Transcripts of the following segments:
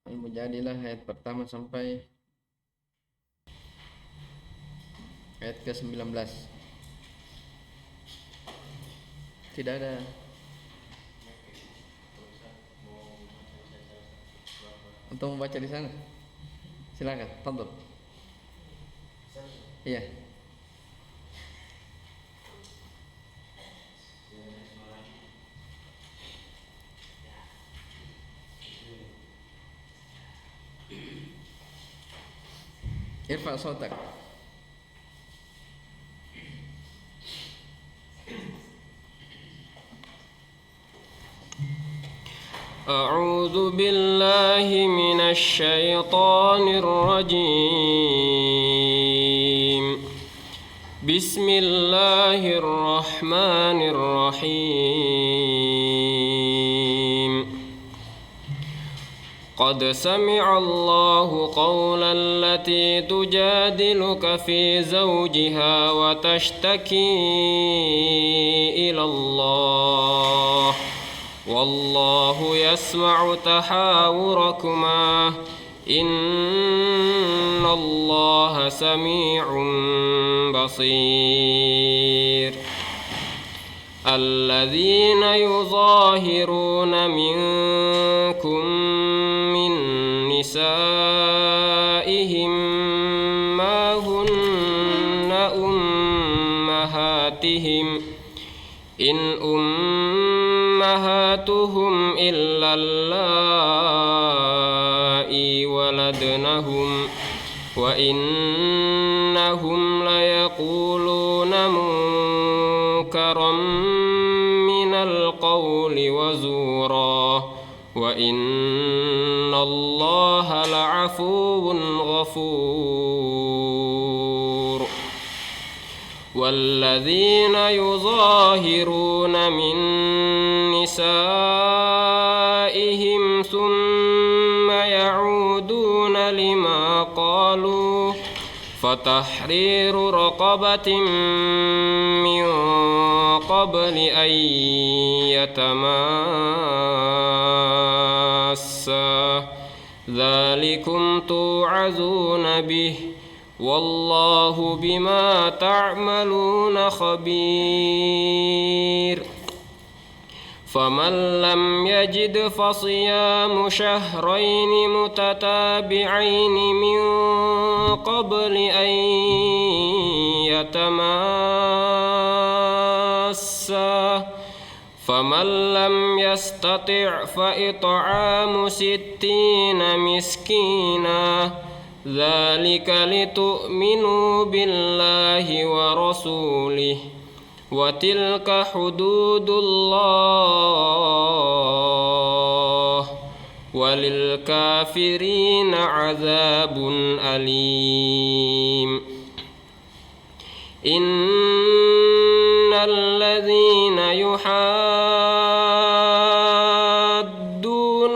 Al-Mujadilah ayat pertama sampai ayat ke-19. Tidak ada. Untuk membaca di sana. Silakan, tonton. Iya. Irfa sautak. أعوذ بالله من الشيطان الرجيم. بسم الله الرحمن الرحيم. قد سمع الله قول التي تجادلك في زوجها وتشتكي إلى الله والله يسمع تحاوركما إن الله سميع بصير. الذين يظاهرون منكم من نسائهم ما هن أمهاتهم إن أمهاتهم إلا اللائي ولدنهم وإنهم ليقولون منكرا من القول وزورا وإن الله لعفو غفور. والذين يظاهرون من نسائهم ثم يعودون لما قالوا فتحرير رقبة من قبل أن يتماسا ذلكم توعظون به والله بما تعملون خبير. فمن لم يجد فصيام شهرين متتابعين من قبل أن يتماسا فمن لم يستطع فإطعام 60 مسكينا ذلك لتؤمنوا بالله ورسوله وتلك حدود الله وللكافرين عذاب أليم. إن الذين يحادون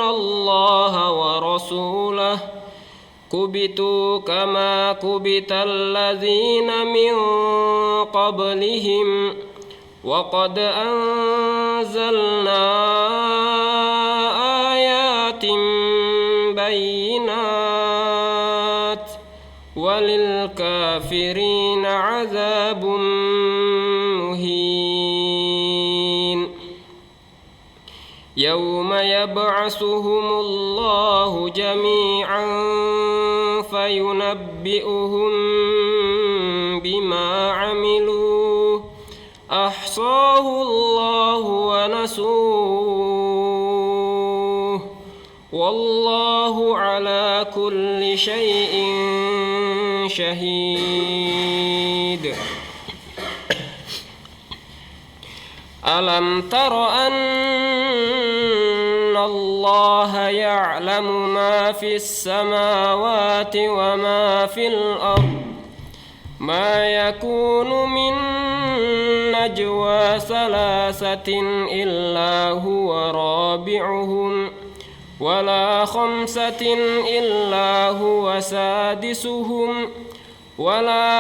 الله ورسوله كبتوا كما كبت الذين من قبلهم وقد أنزلنا آيات بينات وللكافرين عذاب مهين. يوم يبعثهم الله جميعا فينبئهم بما عملوا أحصاه الله ونسوه والله على كل شيء شهيد. ألم تر أن الله يعلم ما في السماوات وما في الأرض ما يكون من نجوى 3 إلا هو رابعهم ولا 5 إلا هو سادسهم ولا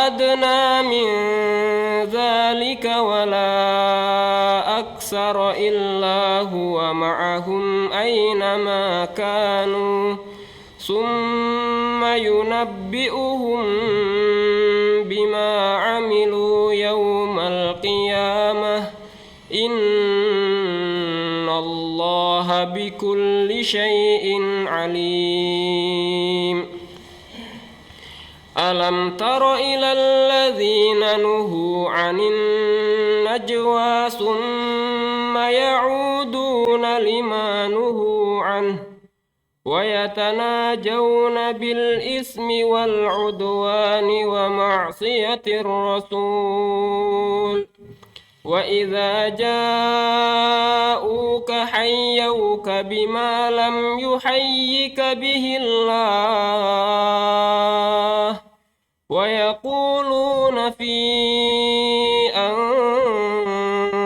أدنى من ذلك ولا أكثر أكثر إلا هو معهم أينما كانوا ثم ينبئهم بما عملوا يوم القيامة إن الله بكل شيء عليم. ألم تر إلى الذين نهوا عن النجوى ثم يعودون لما نهوا عنه ويتناجون بالإثم والعدوان ومعصية الرسول وإذا جاءوك حيوك بما لم يحيك به الله ويقولون في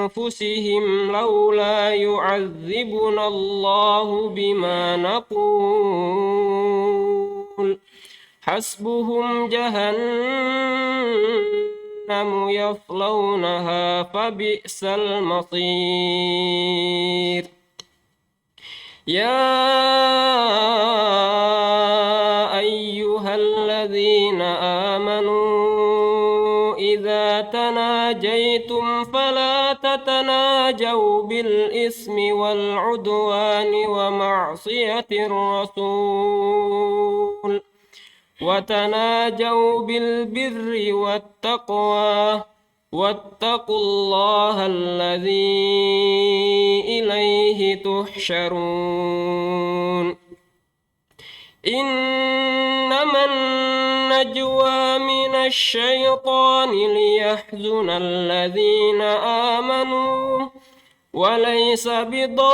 أنفسهم لولا يعذبنا الله بما نقول حسبهم جهنم يصلونها فبئس المصير. يا أيها الذين آمنوا إذا تناجيتم فلا تتناجوا بالإثم والعدوان ومعصية الرسول وتناجوا بالبر والتقوى واتقوا الله الذي إليه تحشرون. إنما النجوى من الشيطان ليحزن الذين آمنوا وليس بضارهم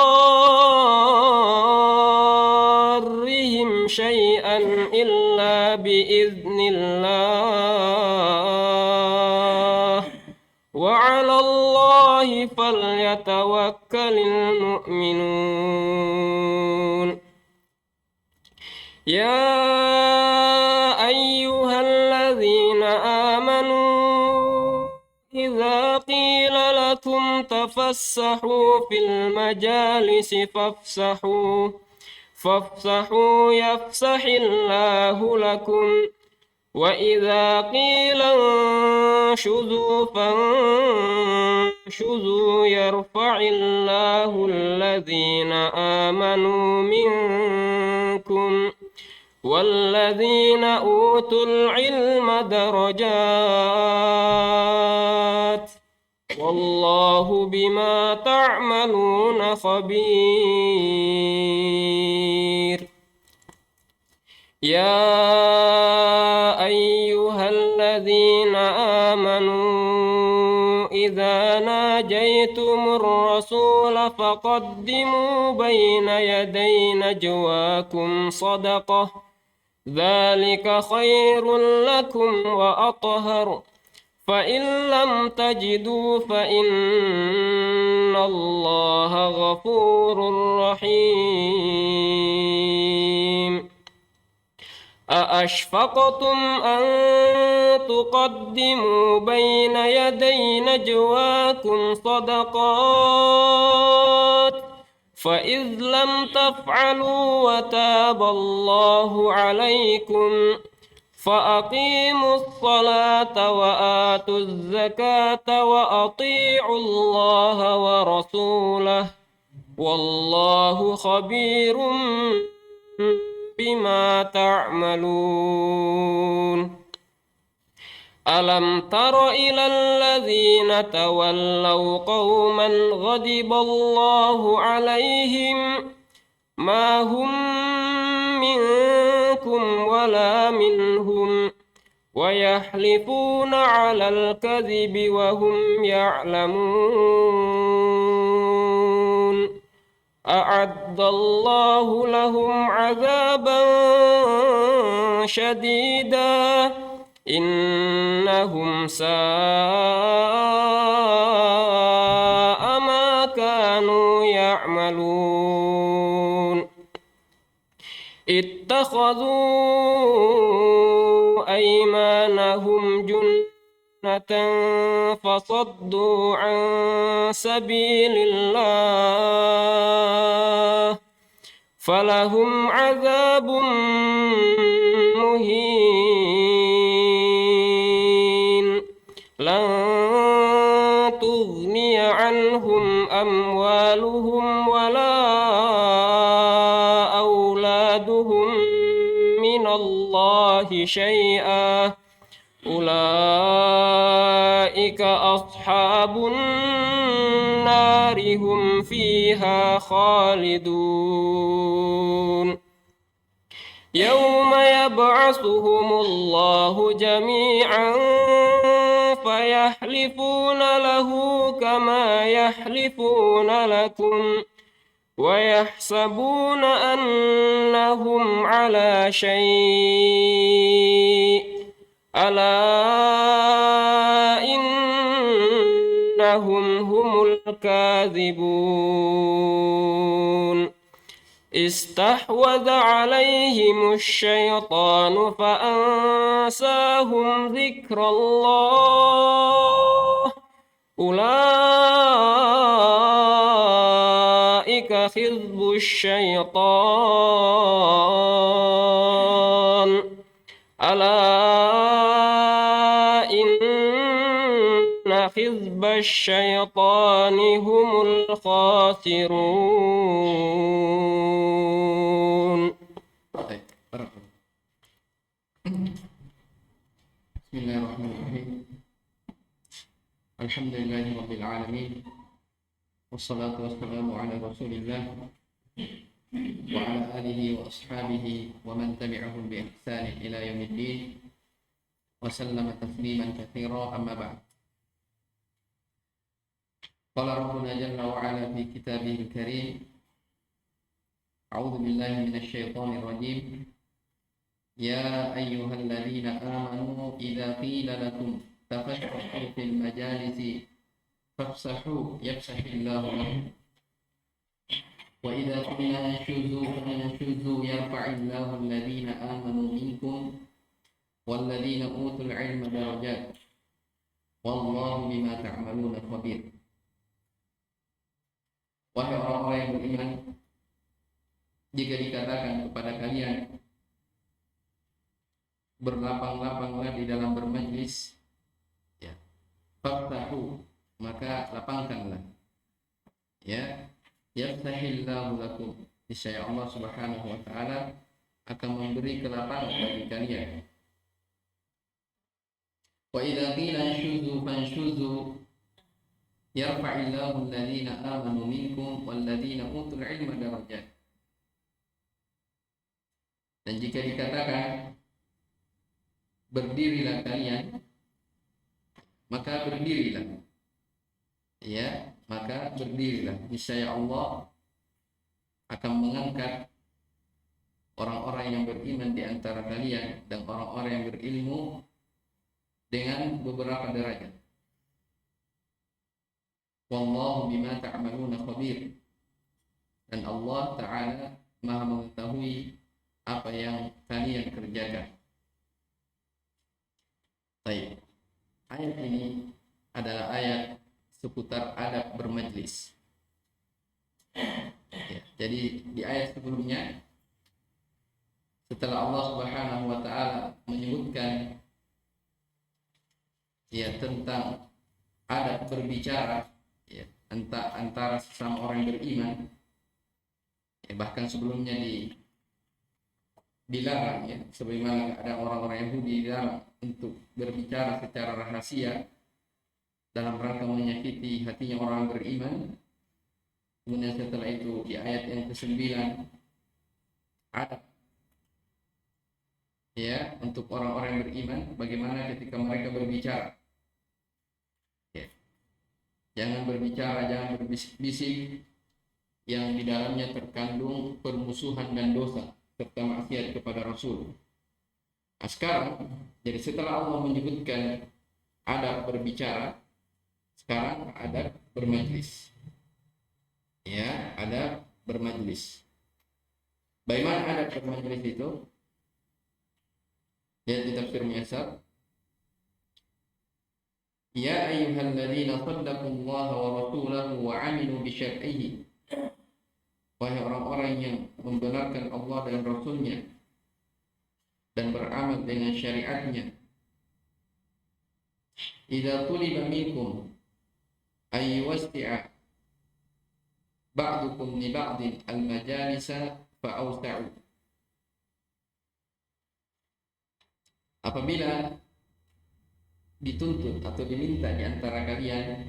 شيئا إلا بإذن الله وعلى الله فليتوكل المؤمنون. يا أيها الذين آمنوا إذا قيل لكم تفسحوا في المجالس فافسحوا يفسح الله لكم وإذا قيل انشزوا فانشزوا يرفع الله الذين آمنوا منكم والذين أوتوا العلم درجات والله بما تعملون خبير. يا أيها الذين آمنوا إذا ناجيتم الرسول فقدموا بين يدي نجواكم صدقة ذلك خير لكم وأطهر فإن لم تجدوا فإن الله غفور رحيم. أأشفقتم أن تقدموا بين يدي نجواكم صدقات فإذ لم تفعلوا وتاب الله عليكم فأقيموا الصلاة وآتوا الزكاة وأطيعوا الله ورسوله والله خبير بما تعملون. ألم تر إلى الذين تولوا قوما غضب الله عليهم ما هم منكم ولا منهم ويحلفون على الكذب وهم يعلمون أعد الله لهم عذابا شديدا إنهم ساء ما كانوا يعملون. اتخذوا أيمانهم جنة فصدوا عن سبيل الله فلهم عذاب مهين لن تغني عنهم أموالهم ولا أولادهم من الله شيئا أولئك أصحاب النار هم فيها خالدون يوم يبعثهم الله جميعا فيحلفون له كما يحلفون لكم ويحسبون أنهم على شيء ألا إنهم هم الكاذبون استحوذ عليهم الشيطان فأنساهم ذكر الله أولئك حزب الشيطان ألا إن حزب الشيطان هم الخاسرون. Baik, barakallahu. Bismillahirrahmanirrahim. Alhamdulillahi rabbil alamin. Wassalatu wassalamu ala Rasulillah wa ala alihi wa ashabihi wa man tabi'ahum bi ihsan ila yaumiddin. Wa sallama tasliman katsira amma ba'd. Qala Rabbuna jalla wa ala fi kitabihil karim. A'udzu billahi minasy syaithanir rajim. Ya ayyuhalladzina amanu idza qila lakum tafassahu fil majalisi fafsahu yafsahillahu lakum wa idza qila anshuzu fanshuzu yarfa'illahu alladzina amanu minkum walladzina utul ilma darajat wallahu bima ta'maluna khabir. Wahai orang-orang yang beriman, jika dikatakan kepada kalian berlapang-lapanglah di dalam bermajlis, ya, faftahu, maka lapangkanlah, ya, yafsahillahu lakum, niscaya Allah Subhanahu wa taala akan memberi kelapangan bagi kalian. Wa idza qila anshuzu fanshuzu yarfa'illahu alladhina amanu minkum walladzina utul ilma darajat. Dan jika dikatakan berdirilah kalian, maka berdirilah, ya, maka berdirilah. Niscaya Allah akan mengangkat orang-orang yang beriman di antara kalian dan orang-orang yang berilmu dengan beberapa derajat. Wallahu bima ta'maluna khabir. Dan Allah Ta'ala Maha mengetahui apa yang kalian kerjakan. Baik. Ayat ini adalah ayat seputar adab bermajlis. Ya, jadi di ayat sebelumnya, setelah Allah Subhanahu wa taala menyebutkan, ya, tentang adab berbicara, ya, antara sesama orang beriman, ya, bahkan sebelumnya dilarang, ya, sebagaimana ada orang-orang Yahudi dilarang untuk berbicara secara rahasia dalam rangka menyakiti hatinya orang beriman. Kemudian setelah itu di ayat yang ke-9 adab, ya, untuk orang-orang beriman, bagaimana ketika mereka berbicara, ya, jangan berbicara, jangan berbisik-bisik yang di dalamnya terkandung permusuhan dan dosa serta maksiat kepada Rasul. Nah, sekarang, jadi setelah Allah menyebutkan adab berbicara, sekarang adab bermajlis. Ya, adab bermajlis. Bagaimana adab bermajlis itu? Lihat di tafsir Muyassar. Ya ayyuhalladzina saddaqullaha wa rasulahu wa 'amilu bi syar'ihi. Wahai orang-orang yang membenarkan Allah dan Rasulnya dan beramal dengan syariatnya. Idza tuliba minkum ay yuwasi'a ba'dukum li ba'din al-majalisa fa'awsa'u. Apabila dituntut atau diminta di antara kalian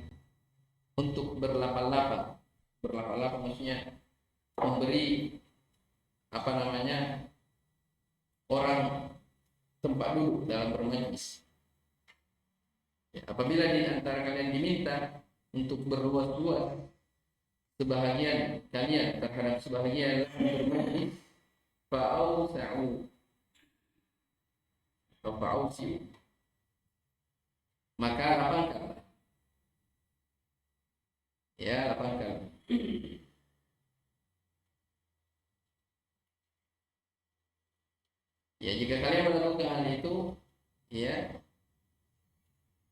untuk berlapang-lapang. Berlapang-lapang maksudnya memberi orang tempat duduk dalam bermajlis. Ya, apabila di antara kalian diminta untuk berluas-luas sebahagian kalian terhadap sebahagian bermajlis, fa'awsa'u atau fa'awsi'u, maka lapangkanlah. Ya, lapangkan. Ya, jika kalian melakukan hal itu, ya,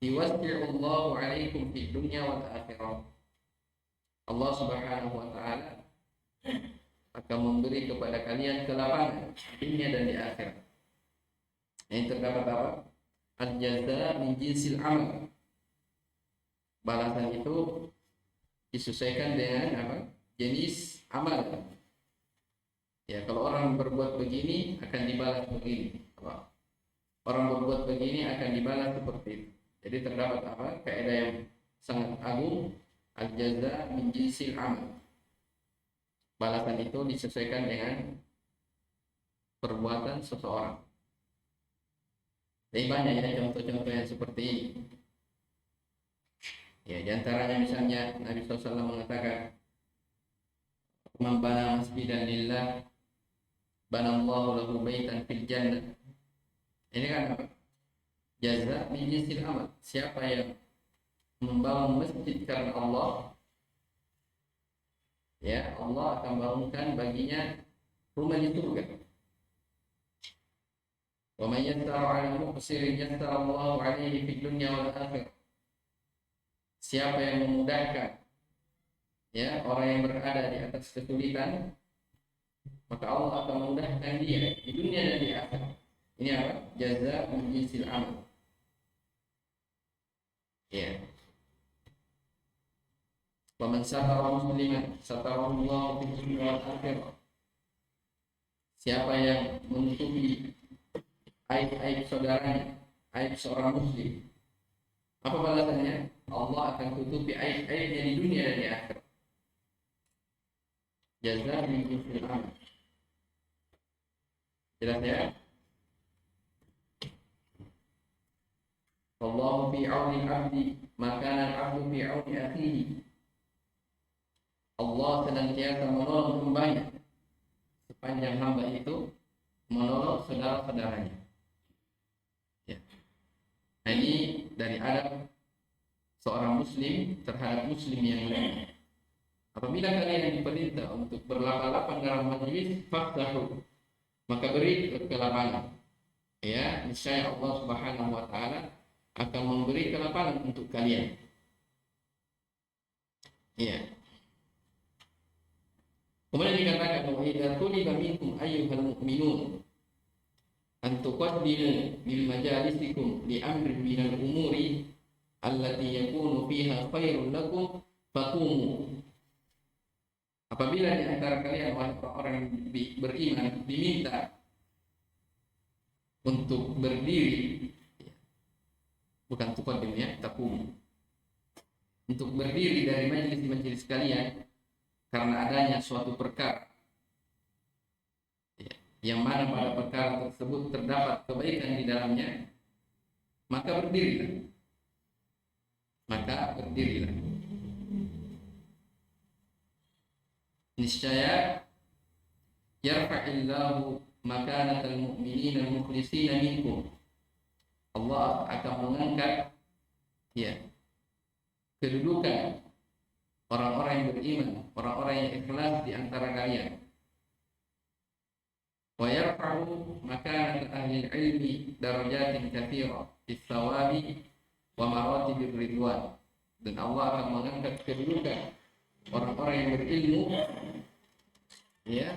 yuwasi'ullahu 'alaikum fid dunya wal akhirah. Allah Subhanahu wa taala akan memberi kepada kalian kelapangan di dunia dan di akhirat. Yang terdapat apa? Al-jaza min jinsil amal. Balasan itu disesuaikan dengan apa? Jenis amal. Ya, kalau orang berbuat begini akan dibalas begini. Apa? Orang berbuat begini akan dibalas seperti itu. Jadi terdapat apa? Kaidah yang sangat agung, al-jaza min jinsil amal. Balasan itu disesuaikan dengan perbuatan seseorang. Jadi banyak ya contoh-contoh yang seperti ini. Ya, diantaranya misalnya Nabi SAW mengatakan, "Man bana masjidan lillah, banallahu lahu baitan fil jannah." Ini kan apa? Jaza min jinsil amal. Siapa yang membangun masjid karena Allah, ya Allah akan bangunkan baginya rumah di surga. Wa may yassara 'ala muqsirin yassara Allahu 'alaihi fid dunya wal akhirah. Siapa yang memudahkan ya orang yang berada di atas kesulitan, maka Allah akan memudahkan dia di dunia dan di akhirat. Ini apa? Jaza min jinsil amal. Ya. Wa man satara musliman satara Allahu fid dunya wal akhirah. Siapa yang menutupi aib-aib saudaranya, aib seorang muslim, apa balasannya? Allah akan tutupi aib-aibnya di dunia dan di akhirat. Jaza min jinsil amal. Jelas ya? Wallahu fi 'auni 'abdi, maka al-'abdu fi 'auni akhihi. Allah senantiasa menolong hambanya sepanjang hamba itu menolong saudara-saudaranya. Ya. Nah, ini dari adab seorang muslim terhadap muslim yang lain. Apabila kalian diperintah untuk berlapang-lapang dalam majlis, fafsahu, maka beri kelapangan. Ya, niscaya Allah Subhanahu wa taala akan memberi kelapangan untuk kalian. Ya. Kemudian dikatakan wa idza tuliba minkum ayyuhal mu'minun an tuqaddimu bil majalisikum li amrin minal umuri allati yakunu fiha khairun lakum faqumu. Apabila di antara kalian orang yang beriman diminta untuk berdiri, bukan tuqaddim ya, taqumu, untuk berdiri dari majelis-majelis kalian karena adanya suatu perkara yang mana pada perkara tersebut terdapat kebaikan di dalamnya, maka berdirilah. Niscaya yarfa'illahu makanatal mu'minina al-mukhlisina minkum. Allah akan mengangkat ya kedudukan orang-orang yang beriman, orang-orang yang ikhlas di antara kalian. Wa yarfa'u makanat ahli ilmi darajatin katsira fis thawabi wa maratibir ridwan, dan Allah akan mengangkat kedudukan orang-orang yang berilmu ya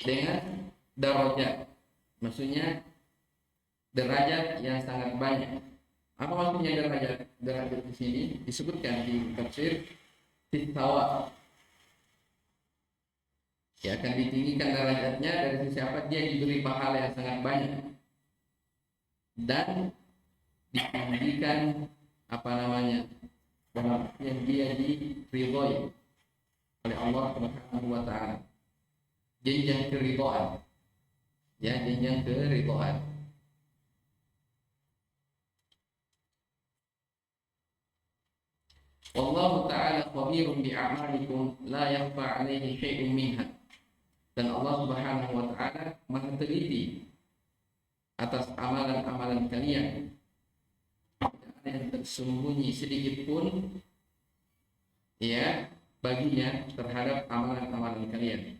dengan darajat, maksudnya derajat yang sangat banyak. Apa maksudnya derajat? Derajat di sini disebutkan di tafsir Tisawa. Ya, akan ditinggikan derajatnya dari sisi apa? Dia diberi pahala yang sangat banyak dan ditinggikan apa namanya? Yang dia diridhoi oleh Allah Subhanahu wa taala. Jenjang keridhaan. Ya, jenjang keridhaan. Wallahu ta'ala khabirun bi'amalikum la yakhfa 'alaihi syai'un minha. Dan Allah Subhanahu wa taala Maha teliti atas amalan-amalan kalian. Tidak ada yang tersembunyi sedikit pun ya baginya terhadap amalan-amalan kalian.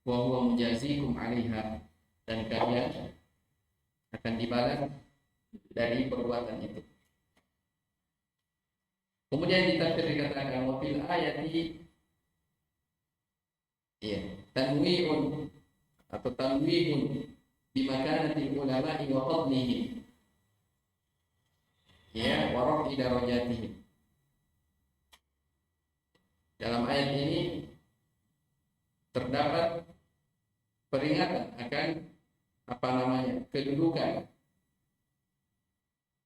Wa huwa mujazikum 'alaiha, dan kalian akan dibalas dari perbuatan itu. Kemudian di tafsir dikatakan wa fil ayati ya tanwi'un atau tanwihun bi makanatil ulama'i wa fadlihim ya wa rafi darajatihim. Dalam ayat ini terdapat peringatan akan apa namanya kedudukan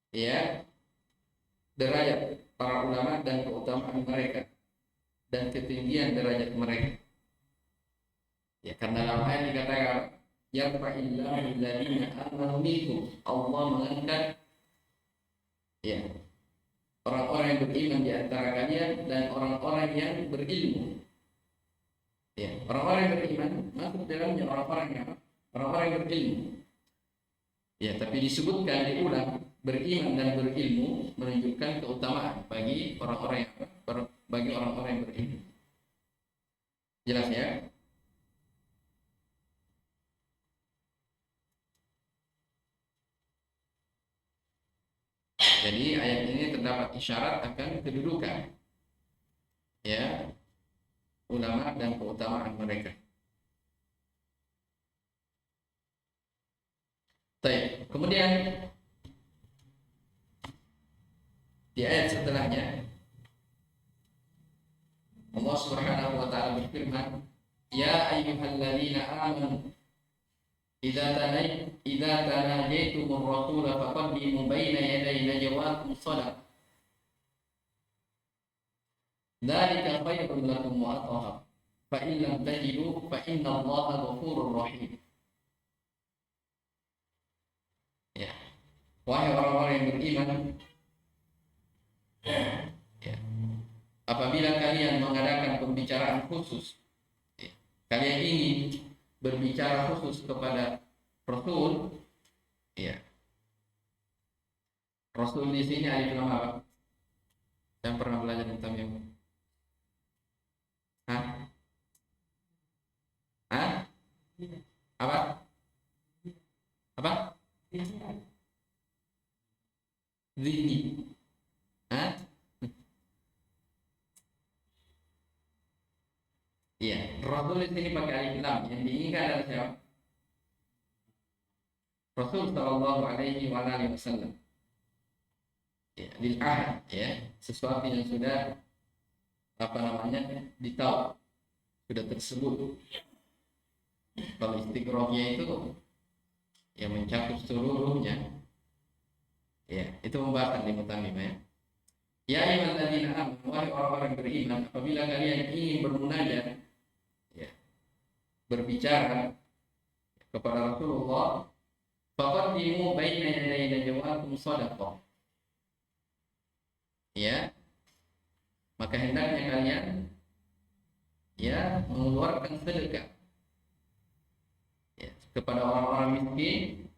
ya derajat para ulama dan keutamaan mereka dan ketinggian derajat mereka. Ya, karena dalam ayat dikatakan yarfa'illahu alladziina aamanu minkum, Allah mengangkat ya orang-orang yang beriman di antara kalian dan orang-orang yang berilmu. Ya, orang-orang yang beriman masuk dalamnya orang-orang yang berilmu. Ya, tapi disebutkan diulang beriman dan berilmu menunjukkan keutamaan bagi orang-orang yang berilmu. Jelas ya? Jadi ayat ini terdapat isyarat akan kedudukan ya ulama dan keutamaan mereka. Baik, kemudian di ayat setelahnya Allah Subhanahu wa taala berfirman, "Ya ayyuhalladzina amanu idza tanajaytumur rasula faqaddimu baina yaday najwakum shadaqah. Dzalika khairun lakum wa athhar. Fa in lam tajidu fa inna Allaha ghafurur rahim." Ya. Wahai orang-orang yang beriman, ya, apabila kalian mengadakan pembicaraan khusus, ya, kalian ingin berbicara khusus kepada Rasul, ya. Rasul di sini alif lam apa? Yang pernah belajar tentang yang Hah? Hah? Apa? Apa? Zihni. Hah? Iya, Rasul di sini pakai alif lam. Yang diinginkan adalah siapa? Rasul Shallallahu Alaihi Wasallam. Ya, lil ahad, ya, sesuatu yang sudah apa namanya ditahu, sudah tersebut. Kalau istiqrohnya itu yang mencakup seluruhnya, ya, itu pembahasan di mutamim ya. Ya ayyuhalladzina amanu, wahai orang-orang beriman, apabila kalian ingin bermunajat, ya, berbicara kepada Rasulullah, faqaddimu baina yaday najwakum shadaqah. Ya, maka hendaknya kalian ya mengeluarkan sedekah ya, kepada orang-orang miskin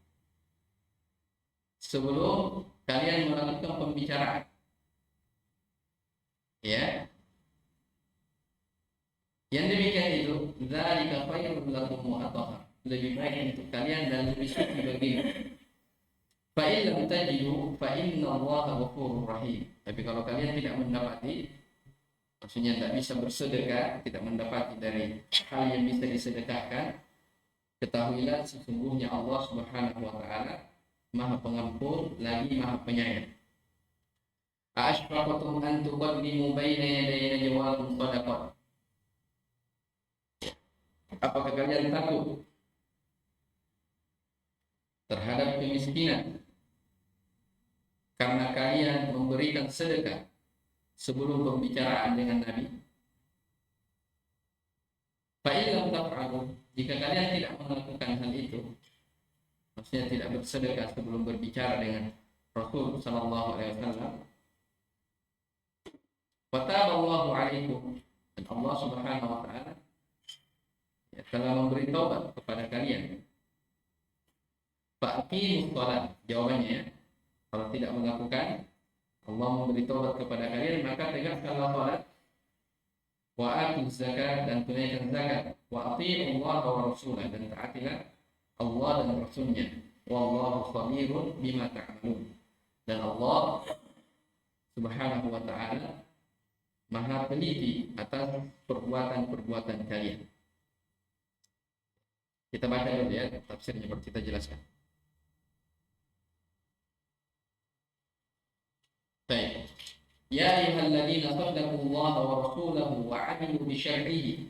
sebelum kalian melakukan pembicaraan. Ya, yang demikian itu dzalika khairul lakum wa athhar, lebih baik untuk kalian dan lebih suci bagimu. Fa in lam tajidu fa inna Allaha ghafurur rahim. Tapi kalau kalian tidak mendapati, maksudnya tidak bisa bersedekah, tidak mendapati dari hal yang bisa disedekahkan, ketahuilah sesungguhnya Allah Subhanahu wa taala Maha Pengampun lagi Maha Penyayang. Ashfaqtum an tuqaddimu baina yaday najwaakum shadaqah. Apakah kalian takut terhadap kemiskinan karena kalian memberikan sedekah sebelum pembicaraan dengan Nabi? Fa in lam taf'alu, jika kalian tidak melakukan hal itu, maksudnya tidak bersedekah sebelum berbicara dengan Rasul sallallahu alaihi wasallam, wa taballahu alaikum, dan Allah Subhanahu wa taala telah memberi taubat kepada kalian. Fa'qimus shalah, jawabannya ya, kalau tidak melakukan, Allah memberi taubat kepada kalian, maka tegakkanlah salat, wa atuz zakat, dan tunaikan zakat, wa atii'u Allah wa rasulah, dan taatilah Allah dan Rasulnya. Wallahu khabirun bima ta'malun, dan Allah Subhanahu wa ta'ala Maha teliti atas perbuatan-perbuatan kalian. Kita baca dulu ya tafsirnya, baru kita jelaskan. Baik. Ya ayyuhalladzina saddaqullaha wa rasulahu wa 'amilu bi syar'ihi.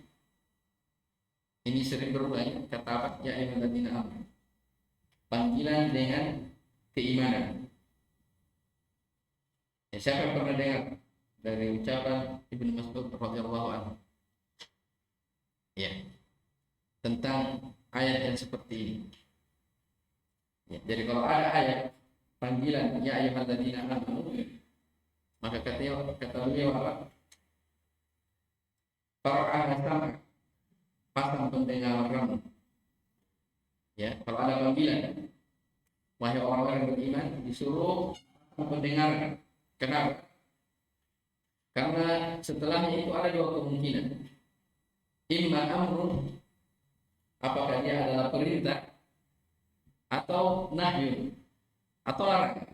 Ini sering berulang kata apa? Ya ayyuhalladzina amanu. Panggilan dengan keimanan. Ya, siapa yang pernah dengar dari ucapan Ibnu Mas'ud radhiyallahu anhu? Ya. Tentang ayat yang seperti ini. Ya, jadi kalau ada ayat panggilan ya ayyuhalladzina amanu, maka kata beliau apa? Far'ah sama, pasang pendengaran. Ya, kalau ada panggilan wahai orang-orang yang beriman, disuruh pasang pendengaran. Kenapa? Karena setelahnya itu ada dua kemungkinan. Imma amrun, apakah dia adalah perintah, atau nahyun, atau larangan.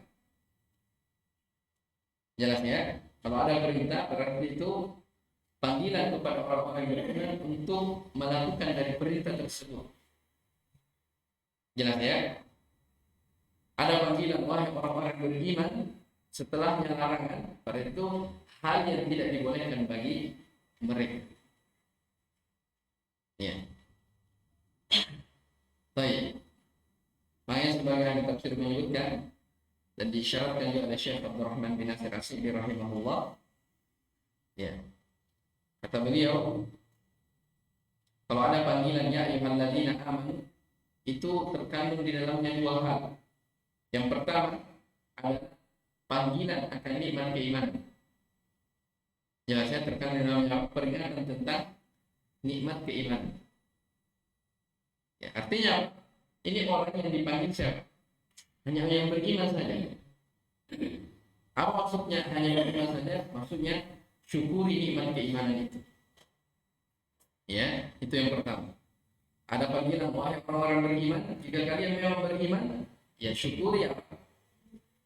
Jelas ya? Kalau ada perintah berarti itu panggilan kepada orang-orang yang beriman untuk melakukan dari perintah tersebut. Jelas ya? Ada panggilan wahai orang-orang yang beriman, setelahnya larangan, pada itu hal yang tidak dibolehkan bagi mereka. Ya. Baik. Makanya sebagai ahli tafsir menyebutkan dan disyaratkan juga oleh Syekh Abdurrahman bin Nasir As-Sa'di rahimahullah. Ya. Kata beliau, kalau ada panggilan ya ayyuhalladzina amanu, itu terkandung di dalamnya dua hal. Yang pertama adalah panggilan akan nikmat keimanan. Jelasnya terkandung dalam peringatan tentang nikmat keimanan. Ya, artinya ini orang yang dipanggil siapa? Hanya yang beriman saja. Apa maksudnya hanya beriman saja? Maksudnya syukuri nikmat keimanan itu. Ya, itu yang pertama. Ada panggilan wahai orang-orang beriman, jika kalian memang beriman, ya syukuri apa?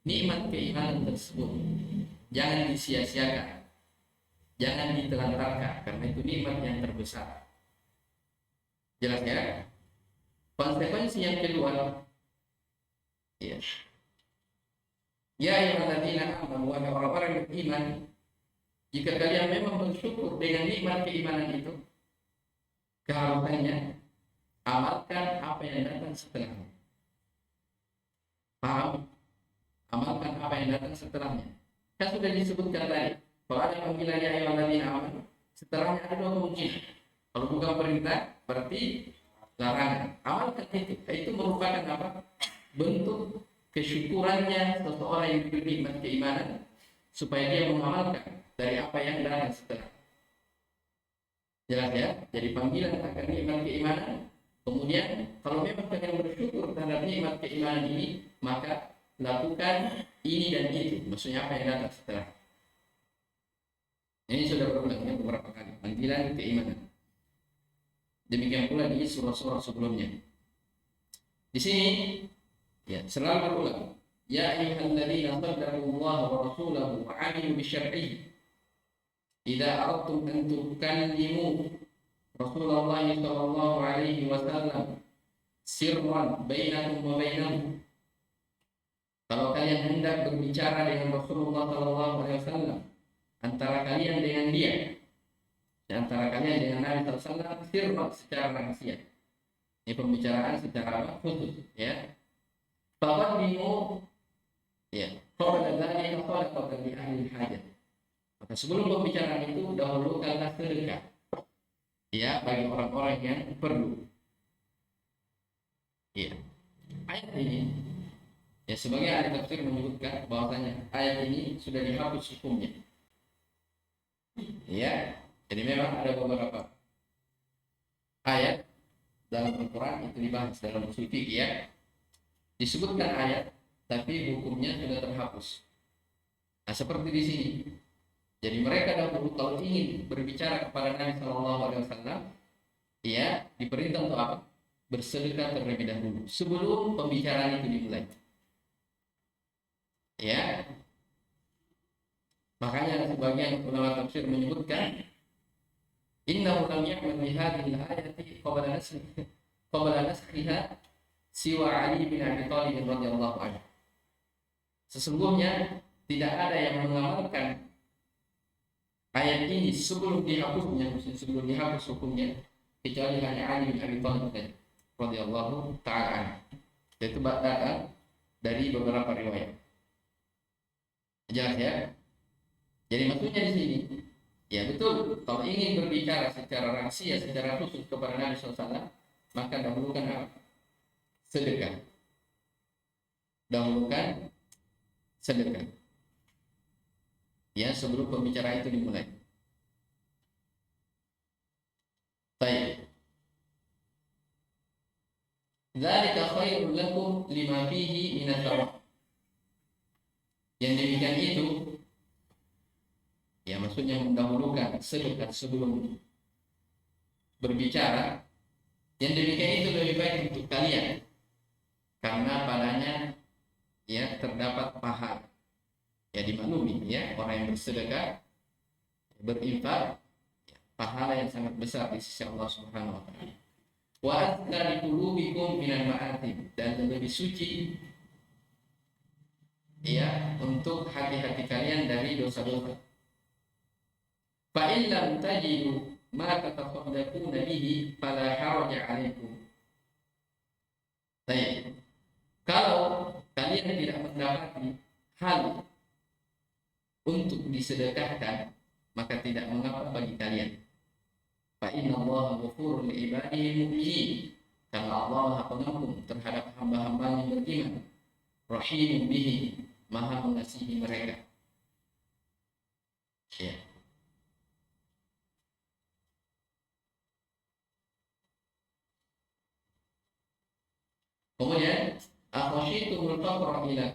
Nikmat keimanan tersebut. Jangan disia-siakan. Jangan ditelantarkan, karena itu nikmat yang terbesar. Jelas ya? Konsekuensi yang kedua, ya. Ya ayyuhalladzina amanu, wahai orang-orang yang beriman, jika kalian memang bersyukur dengan nikmat keimanan itu, keharusannya amalkan apa yang datang setelahnya. Paham? Amalkan apa yang datang setelahnya. Kan sudah disebutkan tadi, kalau ada panggilan ya ayyuhalladzina amanu, setelahnya ada dua kemungkinan. Kalau bukan perintah, berarti larangan. Amalkan itu. Itu merupakan apa? Bentuk kesyukurannya seseorang yang diberi nikmat keimanan supaya dia mengamalkan dari apa yang datang setelah. Jelas ya? Jadi panggilan akan nikmat keimanan. Kemudian kalau memang kalian bersyukur terhadap nikmat keimanan ini, maka lakukan ini dan itu. Maksudnya apa yang datang setelah. Ini sudah berulang ya, beberapa kali. Panggilan keimanan. Demikian pula di surah-surah sebelumnya. Di sini ya selalu berulang ya ayyuhalladzina saddaqullaha wa rasulahu wa 'amilu bisyar'ihi idza aradtum an tukallimu Rasulullah sallallahu alaihi wasallam sirran bainakum wa bainahu. Kalau kalian hendak berbicara dengan Rasulullah sallallahu alaihi wasallam antara kalian dengan dia, dan antara kalian dengan Nabi sallallahu alaihi wasallam sirran secara rahasia. Ini pembicaraan secara khusus, ya. Faqaddimu, ya, qabla dzalika sadaqatan li ahli hajat. Maka sebelum pembicaraan itu dahulukanlah sedekah, ya, bagi orang-orang yang perlu. Ya. Ayat ini, ya, sebagai ahli tafsir menyebutkan bahwasanya ayat ini sudah dihapus hukumnya. Ya, jadi memang ada beberapa ayat dalam Al-Quran itu dibahas dalam usul fikih, ya. Disebutkan ayat, tapi hukumnya sudah terhapus. Nah, seperti di sini. Jadi mereka dahulu kalau ingin berbicara kepada Nabi Shallallahu Alaihi Wasallam, ya, diperintah untuk apa? Bersedekah terlebih dahulu sebelum pembicaraan itu dimulai. Ya, makanya sebagian ulama tafsir menyebutkan innahu lam ya'mal bi hadhihi al-ayati qabla naskhiha siwa Ali bin Abi Thalib radhiyallahu anhu. Sesungguhnya tidak ada yang mengamalkan ayat ini sebelum dihapus hukumnya kecuali hanya Ali bin Abi Thalib radhiyallahu ta'ala anhu. Itu datang dari beberapa riwayat. Jelas, ya. Jadi maksudnya di sini, ya betul, kalau ingin berbicara secara rahasia, secara khusus kepada Nabi SAW, maka dahulukan apa? Sedekah. Dahulukan sedekah. Ya, sebelum pembicaraan itu dimulai. Baik. Dzalika khairul lakum lima fihi min ats-tsawab. Yang demikian itu, ya, maksudnya mendahulukan sedekah sebelum berbicara. Yang demikian itu lebih baik untuk kalian, karena padanya, ya, terdapat pahala. Ya, dimaklumi, ya, orang yang bersedekah, berinfak, ya, pahala yang sangat besar di sisi Allah Subhanahu wa taala. Wa azka li qulubikum minal ma'atim, dan lebih suci, ya, untuk hati-hati kalian dari dosa-dosa. Fa in lam tajidu ma tatasaddaquna bihi fala haraja 'alaikum. Baik. Kalau kalian tidak mendapati hal untuk disedekahkan, maka tidak mengapa bagi kalian. Fa innallaha ghafurun li ibadihi mu'minin. Karena Allah Maha Pengampun terhadap hamba-hamba yang beriman. Rahimun bihi, Maha mengasihi mereka. Ya. Kemudian, akhasyitumul faqra ila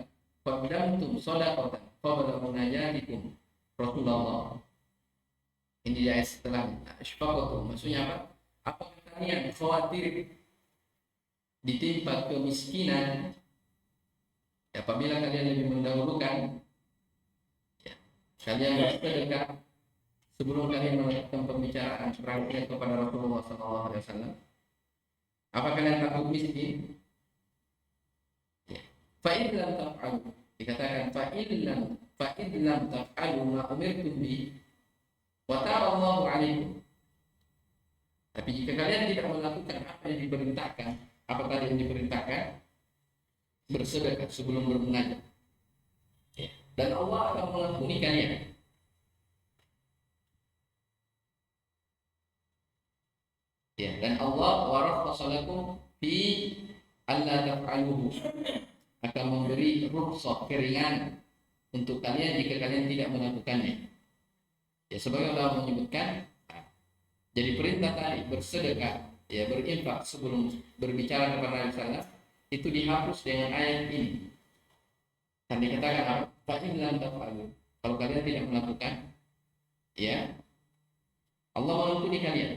faqdamtum shadaqatan qabla munajatikum Rasulullah. Ini di ayat setelah syafaqatu, maksudnya apa? Apakah kalian khawatir ditimpa kemiskinan, ya, apabila kalian lebih mendahulukan, ya, kalian bersedekah sebelum kalian melakukan pembicaraan rahasia kepada Rasulullah SAW? Apa kalian takut miskin? Ya. Fa in lam taf'alu, dikatakan fa in lam taf'alu ma umirtum bi wa ta'allahu 'alaikum. Tapi jika kalian tidak melakukan apa yang diperintahkan, apa tadi yang diperintahkan? Bersedekah sebelum bermunajat. Ya. Dan Allah akan mengampuni kalian. Ya, dan Allah warakhasa lakum fi alla taf'aluhu, akan memberi rukhsah, keringanan untuk kalian jika kalian tidak melakukannya. Ya, sebagai Allah menyebutkan, jadi perintah tadi bersedekah, ya, berinfak sebelum berbicara kepada Nabi sallallahu, itu dihapus dengan ayat ini. Dan dikatakan apa? Fa in lam taf'alu, kalau kalian tidak melakukan, ya, Allah mengampuni kalian.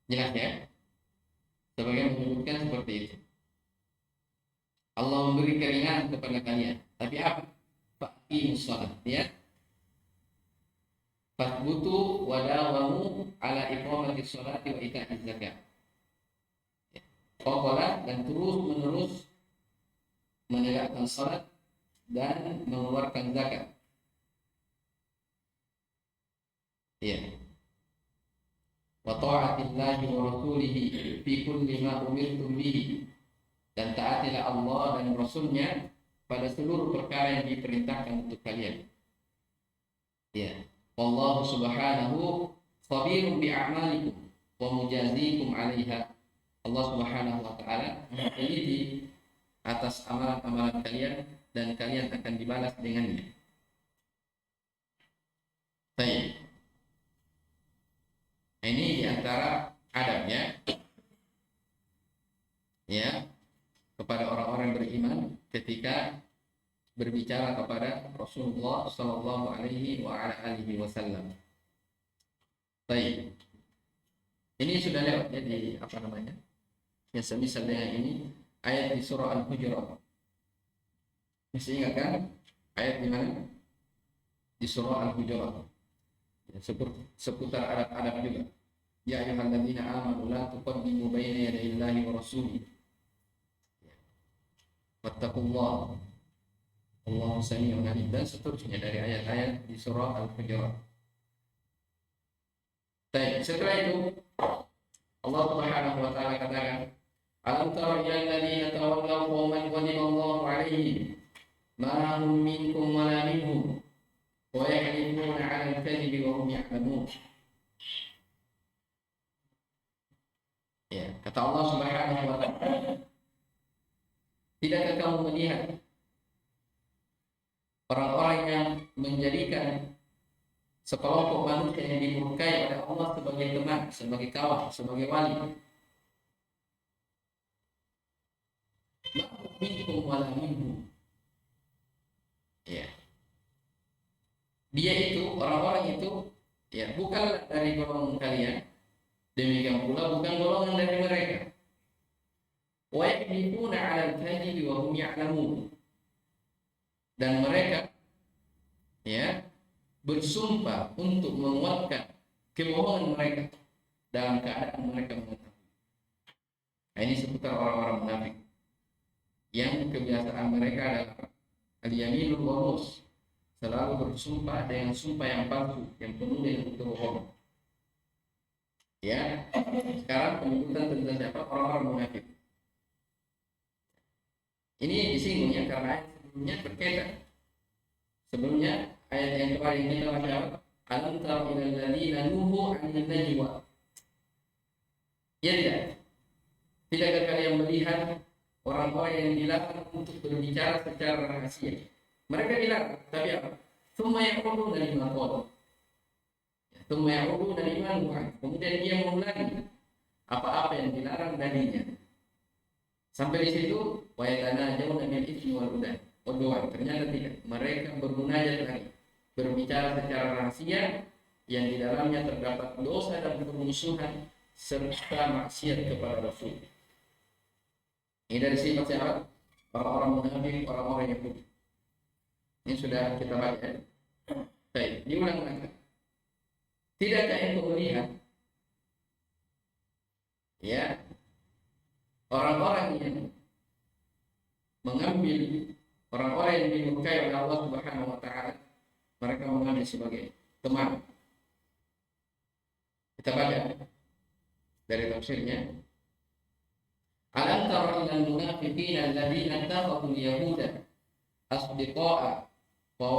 Jelas, ya? Sebagai menyebutkan seperti itu. Allah memberi keringanan kepada kalian. Tapi apa? Faqimus shalah, ya. Fasbutu wa dawamu ala iqamati sholati wa ita'iz zakat. Kokolah dan terus menerus menegakkan salat dan mengeluarkan zakat. Ya. Wa ta'atillahi wa rasulihi fi kulli ma umirtum bihi, dan taatilah Allah dan Rasulnya pada seluruh perkara yang diperintahkan untuk kalian. Ya. Wallahu subhanahu khabirun bi a'malikum wa mujazikum 'alaiha. Allah Subhanahu wa taala meneliti atas amalan-amalan kalian dan kalian akan dibalas dengannya. Baik. Ini diantara adabnya, ya, kepada orang-orang beriman ketika berbicara kepada Rasulullah Sallallahu Alaihi Wasallam. Baik. Ini sudah lewat ya di apa namanya? Yang semisal dengan ini ayat di surah Al-Hujurat. Masih ingat kan? Ayat di mana? Di surah Al-Hujurat. Ya, seputar adab-adab juga. Ya ayyuhalladzina amanu la tuqaddimu baina yaday Allahi wa rasulihi. Wattaqullah. Allahu samii'un 'aliim, dan seterusnya dari ayat-ayat di surah Al-Hujurat. Baik, setelah itu Allah Subhanahu wa taala katakan, alam tara ila alladziina tawallaw qauman ghadiba Allahu 'alaihim ma hum minkum wa la minhum wa yahlifuna 'ala al-kadhibi wa hum ya'lamun. Ya, kata Allah Subhanahu wa taala, tidakkah kamu melihat orang-orang yang menjadikan sekelompok manusia yang dimurkai oleh Allah sebagai teman, sebagai kawan, sebagai wali? Minkum wala minhum. Ya. Dia itu, orang-orang itu, ya, bukanlah dari golongan kalian, demikian pula bukan golongan dari mereka. Wa yahlifuna 'alal kadhibi wa hum ya'lamun. Dan mereka, ya, bersumpah untuk menguatkan kebohongan mereka dalam keadaan mereka mengetahui. Nah, ini seputar orang-orang munafik yang kebiasaan mereka adalah al-yaminul ghamus, selalu bersumpah dengan sumpah yang palsu, yang penuh dengan kebohongan. Ya, sekarang penyebutan tentang siapa orang-orang munafik. Ini disinggung ya karena ayat sebelumnya berkaitan. Sebelumnya ayat yang kemarin kita baca, alam tara ilal ladzina nuhu 'anil najwa. Ya tidak. Tidakkah kalian melihat orang-orang yang dilarang untuk berbicara secara rahasia? Mereka dilarang, tapi apa? Tsumma yaquluna lima qalu. Tsumma yaquluna lima nuha. Kemudian dia mengulangi apa-apa yang dilarang darinya. Sampai di situ, wa yatanajawna bil itsmi wal udwan. Ternyata tidak. Mereka bermunajat lagi, berbicara secara rahasia yang di dalamnya terdapat dosa dan permusuhan serta maksiat kepada Rasul. Ini dari sifat siapa? Orang-orang munafik, orang-orang Yahudi. Ini sudah kita baca. Baik, diulang lagi. Tidakkah engkau melihat, ya, orang-orang yang mengambil, orang-orang yang dimurkai oleh Allah Subhanahu wa taala, mereka mengambil sebagai teman. Kita baca dari tafsirnya. Alam tara ilal munafiqina alladziina ittakhadhu al-yahuda asdiqa'a wa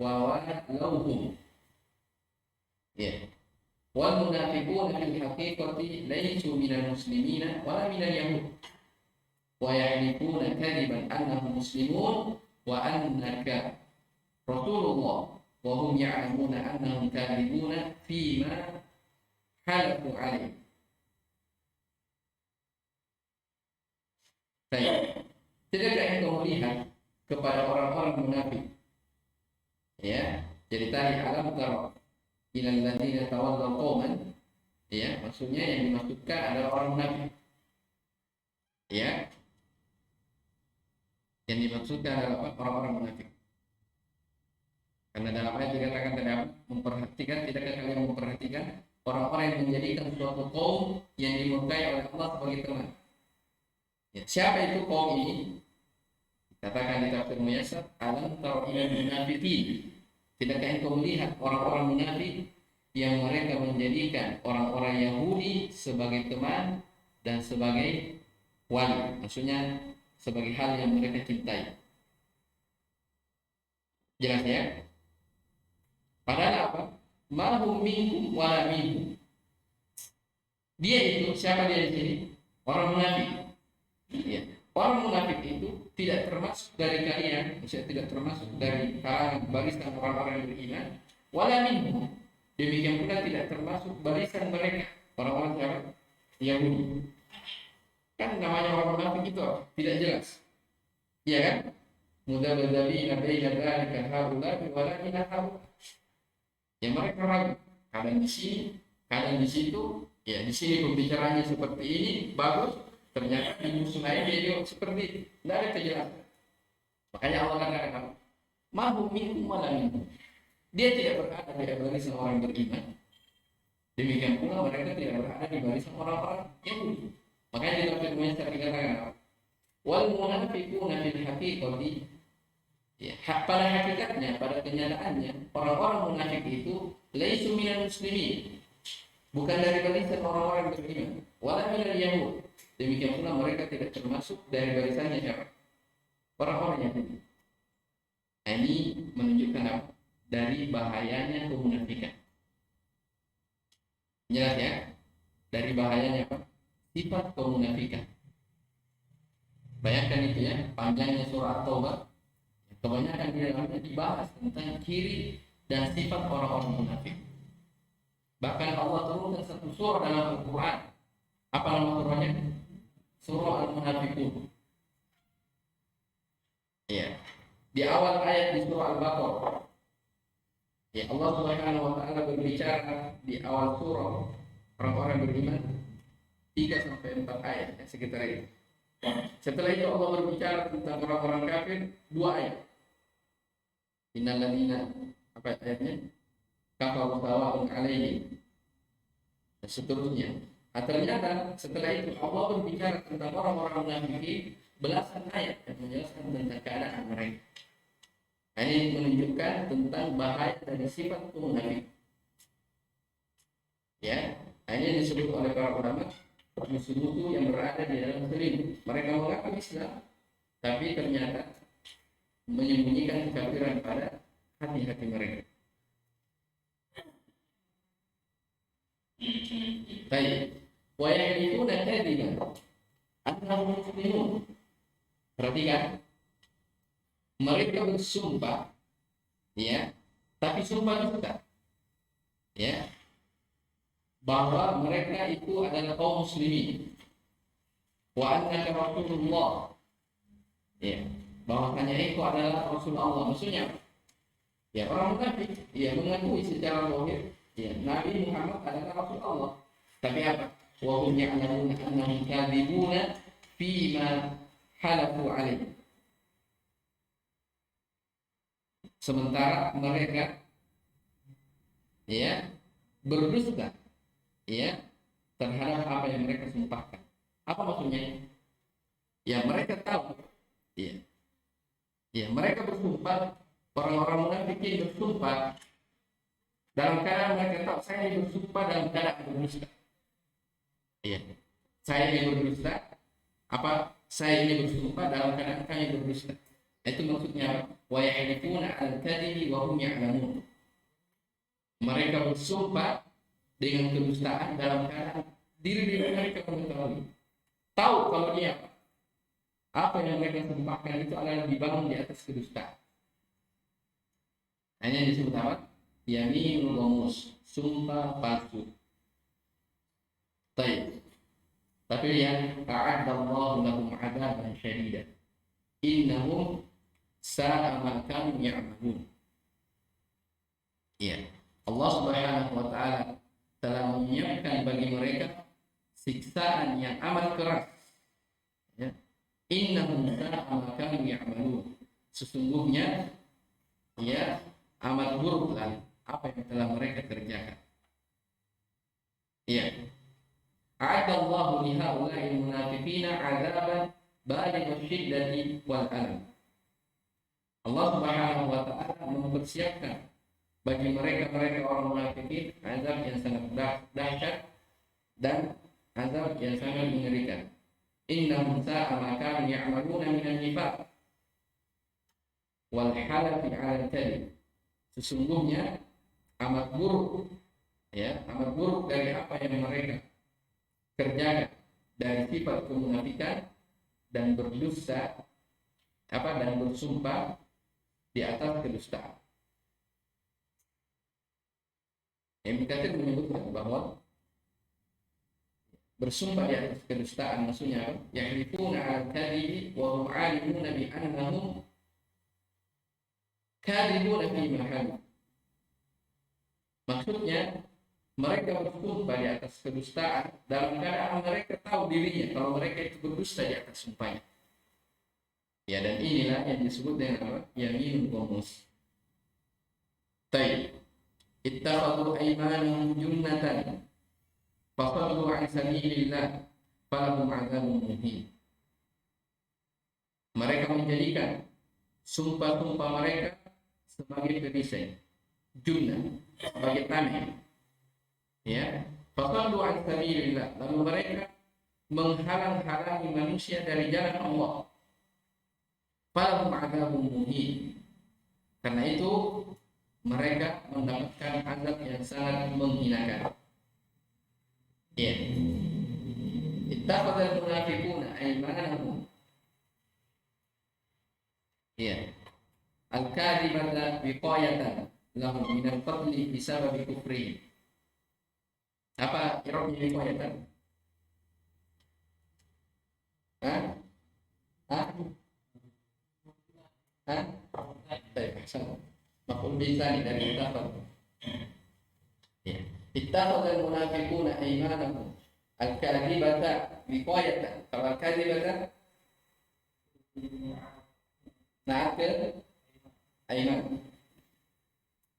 walawhum. Ya. Wal munafiquna fil haqiqati laysu minal muslimina wala minal yahud. Wa yahlifuna kadiban annahum muslimun wa annaka rasulullah wa hum ya'lamuna annahum kadhibuna fima halafu alaih. Baik. Tidakkah engkau melihat kepada orang-orang munafik? Ya, jadi tadi alam tara ilal ladzina tawallaw qauman, ya, maksudnya yang dimaksudkan adalah orang munafik. Ya. Yang dimaksudkan adalah orang-orang munafik. Karena dalam ayat dikatakan terdapat memperhatikan, tidakkah kalian memperhatikan orang-orang yang menjadikan suatu kaum yang dimurkai oleh Allah sebagai teman. Ya, siapa itu kaum ini? Katakan di tafsir Muyassar, alam tara ilal munafiqin. Tidakkah engkau melihat orang-orang munafik yang mereka menjadikan orang-orang Yahudi sebagai teman dan sebagai wali, maksudnya sebagai hal yang mereka cintai. Jelas ya? Padahal apa? Mahum minhum wala minhum. Dia itu, siapa dia di sini? Orang munafik. Ya. Orang munafik itu tidak termasuk dari kalian, maksudnya tidak termasuk dari kalangan barisan orang-orang yang beriman, wala minhum. Demikian pula tidak termasuk barisan mereka, orang-orang siapa? Yahudi. Kan namanya orang munafik itu apa? Tidak jelas. Iya kan? Mudabadzabina baina dzalika haula'i wala min haula. Ya mereka ragu, kadang di sini, kadang di situ. Ya di sini pembicaranya seperti ini bagus, ternyata di musuh lain dia juga seperti itu. Tidak ada kejelasan. Makanya Allah katakan, mahum minhum wala minhum. Dia tidak berada di barisan orang beriman. Demikian pula mereka tidak berada di barisan orang-orang Yahudi. Makanya di dalam Muyassar dikatakan, wal munafiquna fil haqiqati, ya, pada hakikatnya, pada kenyataannya, orang-orang munafik itu laisu minal muslimin, bukan dari barisan orang-orang beriman, wala minal yahud. Demikian pula mereka tidak termasuk dari barisannya siapa? Orang-orang Yahudi. Ini menunjukkan apa? Dari bahayanya kemunafikan. Jelas ya? Dari bahayanya apa? Sifat kemunafikan. Bayangkan itu ya, panjangnya surah At-Taubah. Kebanyakan di dalamnya dibahas tentang ciri dan sifat orang-orang munafik. Bahkan Allah turunkan satu surah dalam Al-Quran. Apa nama surahnya? Surah Al-Munafiqun. Ya. Di awal ayat di surah Al-Baqarah, ya Allah Subhanahu wa taala berbicara di awal surah orang-orang beriman 3 sampai 4 ayat ya, sekitar itu. Setelah itu Allah berbicara tentang orang-orang kafir 2 ayat. Innal ladzina, apa ayatnya? Kafaru sawa'un 'alaihim. Dan seterusnya. Ternyata setelah itu Allah berbicara tentang orang-orang munafik belasan ayat yang menjelaskan tentang keadaan mereka. Ini menunjukkan tentang bahaya dari sifat munafik. Ya, ini disebut oleh para ulama musuh-musuh yang berada di dalam telinga. Mereka mengaku Islam, tapi ternyata menyembunyikan kekafiran pada hati-hati mereka. Baik, wa yahlifuna kadziban annahum muslimun. Perhatikan, mereka bersumpah, ya, tapi sumpah dusta, ya, bahwa mereka itu adalah kaum muslimin. Wa annaka rasulullah, ya, bahwasanya itu adalah Rasulullah. Maksudnya, ya orang munafik, ya mengakui secara zahir, ya Nabi Muhammad adalah Rasulullah. Tapi apa? Wa hum ya'lamuna annahum kadzibuna fima halafu alaihi. Sementara mereka, ya, berdusta, ya, terhadap apa yang mereka sumpahkan. Apa maksudnya? Ya mereka tahu, ya, ya mereka bersumpah, orang-orang munafik bersumpah dalam keadaan mereka tahu saya ini bersumpah dalam keadaan berdusta. Ya, saya ini berdusta. Apa? Saya ini bersumpah dalam keadaan kami berdusta. Itu maksudnya wa yahlifuna al-kadhibi wa hum ya'lamun. Mereka bersumpah dengan kedustaan dalam keadaan diri mereka mengetahui. Tahu kalau dia apa yang mereka sumpahkan itu adalah dibangun di atas kedustaan. Hanya disebut apa? Yaminul ghamus, sumpah palsu. Tapi yang a'adallahu lahum 'adaban syadidan. Innahum sa'a ma kanu ya'malun. Ya, Allah Subhanahu wa taala telah menyiapkan bagi mereka siksaan yang amat keras. Ya. Innahum sa'a ma kanu ya'malun. Sesungguhnya ya amat buruklah apa yang telah mereka kerjakan. Ya. A'adallahu li haula'il munafiqina 'adzaban baligha syiddati wal alam. Allah Subhanahu wa taala mempersiapkan bagi mereka orang munafikin azab yang sangat dahsyat dan azab yang sangat mengerikan. Innahum sa'a ma kanu ya'maluna minan nifaq wal halafi 'ala al-kadhib. Sesungguhnya amat buruk dari apa yang mereka kerjakan dari sifat kemunafikan dan berdusta dan bersumpah di atas kedustaan. Ibnu Katsir menyebutkan bahwa bersumpah di atas kedustaan maksudnya yahlifuna 'al-kadhibi wa hum 'alimuna bi annahum kadhibuna fi ma qalu. Maksudnya mereka bersumpah di atas kedustaan dalam keadaan mereka tahu dirinya kalau mereka itu berdusta di atas sumpahnya. Ya, dan inilah yang disebut dengan apa? Yaminul ghamus. Taib. Ittakhadhu aymanahum junnatan faqaddu 'an sabilillah falahum 'adzabun muhin. Mereka menjadikan sumpah-sumpah mereka sebagai perisai, junnah, sebagai tameng. Ya, faqaddu 'an sabilillah, lalu mereka menghalang-halangi manusia dari jalan Allah. Falahum 'adzabun muhin. Karena itu mereka mendapatkan azab yang sangat menghinakan. Ya. Ittakhadhal munafiquna aymanahum. Ya. Al-kadhibata wiqayatan lahum min al-qatli bisababi kufrihim. Apa irobnya wiqayatan? Baik, sama. Maf'ul bihi dari ittakhadha. Ya. Ittakhadhal munafiquna aymanahum al-kadhibata wiqayatan. Kalau al-kadhibata na'akil ayman.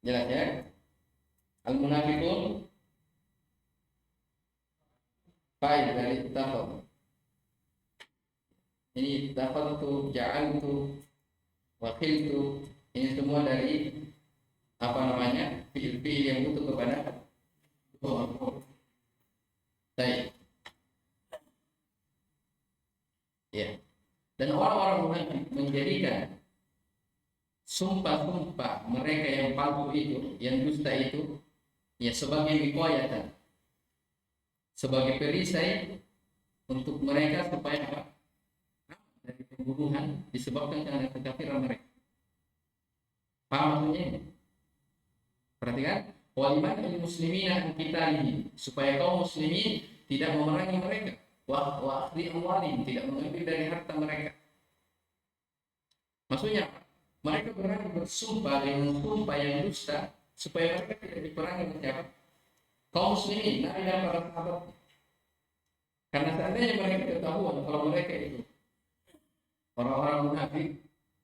Jelas ya? Al-munafiqun fa'il dari ittakhadha. Ini ittakhadtu, ja'altu, wakiltu, ini semua dari fi'il-fi'il yang butuh kepada baik. Ya. Dan orang-orang munafik menjadikan sumpah-sumpah mereka yang palsu itu, yang dusta itu, ya sebagai wiqayatan, sebagai perisai untuk mereka supaya apa? Dari pembunuhan disebabkan karena kekafiran mereka. Paham maksudnya ini? Perhatikan, waliman muslimina an qitalihi, supaya kaum muslimin tidak memerangi mereka, wa akhdhi amwalihim, tidak mengambil dari harta mereka. Maksudnya mereka berani bersumpah dengan sumpah yang dusta supaya mereka tidak diperangi oleh siapa? Kaum muslimin, Nabi dan para sahabat. Karena seandainya mereka ketahuan kalau mereka itu orang-orang munafik,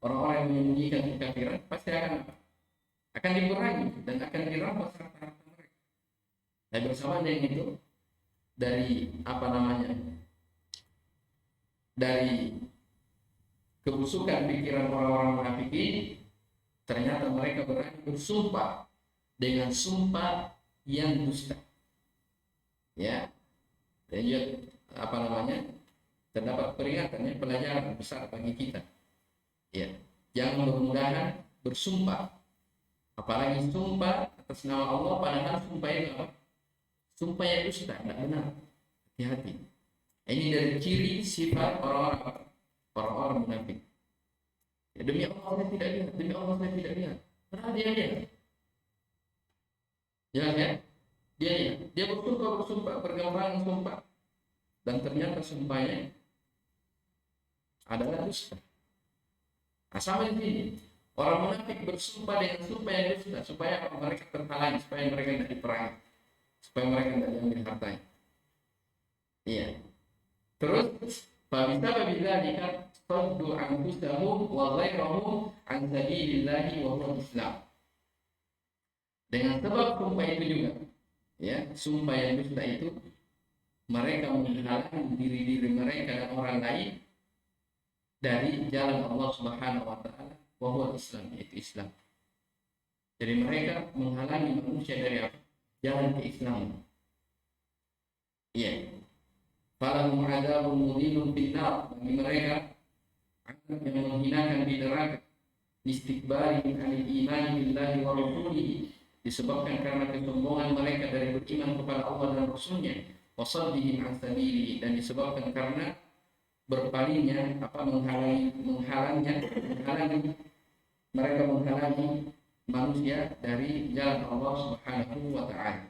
orang-orang yang menyembunyikan kekafiran, pasti akan diperangi dan akan dirampas harta-harta mereka. Dan bersamaan dengan itu, dari dari kebusukan pikiran orang-orang munafik ini, ternyata mereka berani bersumpah dengan sumpah yang dusta. Ya, dan juga terdapat peringatannya, pelajaran besar bagi kita. Ya, jangan bermudahan bersumpah, apalagi sumpah atas nama Allah, padahal sumpah itu apa? Sumpah yang dusta, tidak benar. Hati-hati. Ini dari ciri sifat orang-orang munafik. Ya, demi Allah saya tidak lihat, demi Allah saya tidak lihat. Padahal dia lihat. Jelas ya? Dia bersumpah, bergambaran sumpah, dan ternyata sumpahnya adalah dusta. Sama di sini, orang munafik bersumpah dengan sumpah yang dusta supaya mereka terhalangi, supaya mereka tidak diperangi, supaya mereka tidak diambil hartanya. Iya. Terus, babisa jika saddu anfusahum wa ghairahum an sabilillahi wa huwa Islam. Dengan sebab sumpah itu juga, ya, sumpah yang dusta itu, mereka menghalangi diri-diri mereka dan orang lain dari jalan Allah Subhanahu wa taala, wa huwa Islam, yaitu Islam. Jadi mereka menghalangi manusia dari apa? Jalan keislaman. Iya. Falahum adzabun mudhillun finnar, bagi mereka azab yang menghinakan di neraka, istikbarihim anil imani billahi wa rasulihi, disebabkan karena kesombongan mereka dari beriman kepada Allah dan Rasulnya, wasaddihim an sabilihi, dan disebabkan karena berpalingnya menghalangi mereka menghalangi manusia dari jalan Allah Subhanahu wa taala.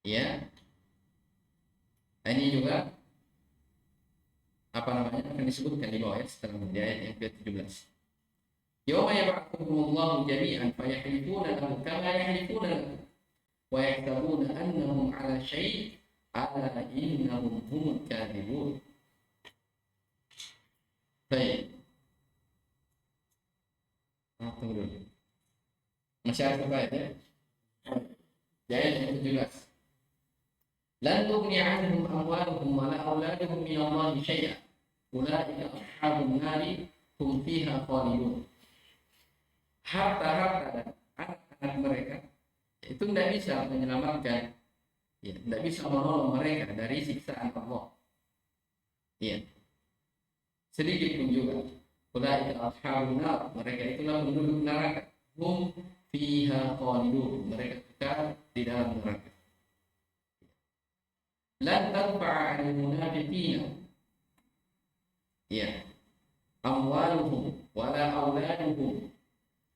Ya. Ini juga akan disebutkan di bawah, ya, setelah di ayat yang ke-17. Yawma yab'atsuhumullahu jami'an fayahlifuna lahu kama yahlifuna lahu wa yahsabuna annahum 'ala syai' ala innahum humul kadhibun. Baik. Tunggu dulu. Masih ada ayat, ya? Di ayat yang ke-17. Lan tughni 'anhum amwaluhum wa la auladuhum min Allahi syai'a. Ulaika ashabun nari hum fiha khalidun. Harta-harta dan anak-anak mereka itu tidak bisa menyelamatkan, ya, tidak bisa menolong mereka dari siksaan Allah. Ya, sedikit pun juga. Ulaika ashabun nar, mereka itulah penduduk neraka. Hum fiha khalidun, mereka kekal di dalam neraka. Lan tanfa'a 'alal munafiqina, ya, amwaluhum wala auladuhum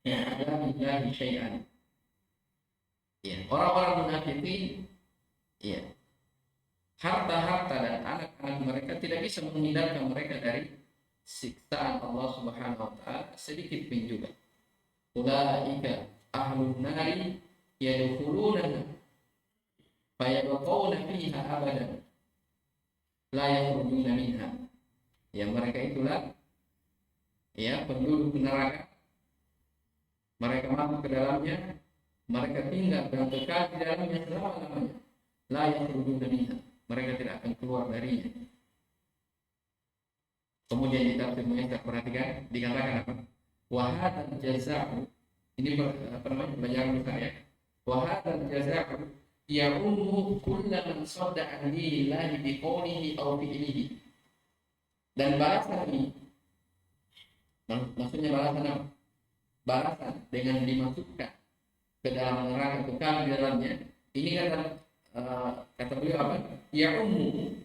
billahi syai'an. Ya, orang-orang munafikin, ya, harta-harta dan anak-anak mereka tidak bisa menghindarkan mereka dari siksaan Allah Subhanahu wa taala sedikit pun juga. Ulaika ahlun nari yadkhulunaha fayabqawna fiha abadan la yakhrujuna minha. Ya, mereka itulah, ya, penduduk neraka. Mereka masuk ke dalamnya, mereka tinggal dan kekal di dalamnya selama-lamanya. La yakhrujuna minha, mereka tidak akan keluar darinya. Kemudian di tafsir Mu'ayyad, perhatikan, dikatakan apa? Wa hadzal jazaa'u, ini pelajaran besar, ya. Wa hadzal jazaa'u ya'ummu kullaman sadda an dinillahi biqawlihi aw fi'lihi. Dan balasan ini, maksudnya balasan apa? Balasan dengan dimasukkan ke dalam neraka, kekal di dalamnya. Ini kata beliau apa? Ya umum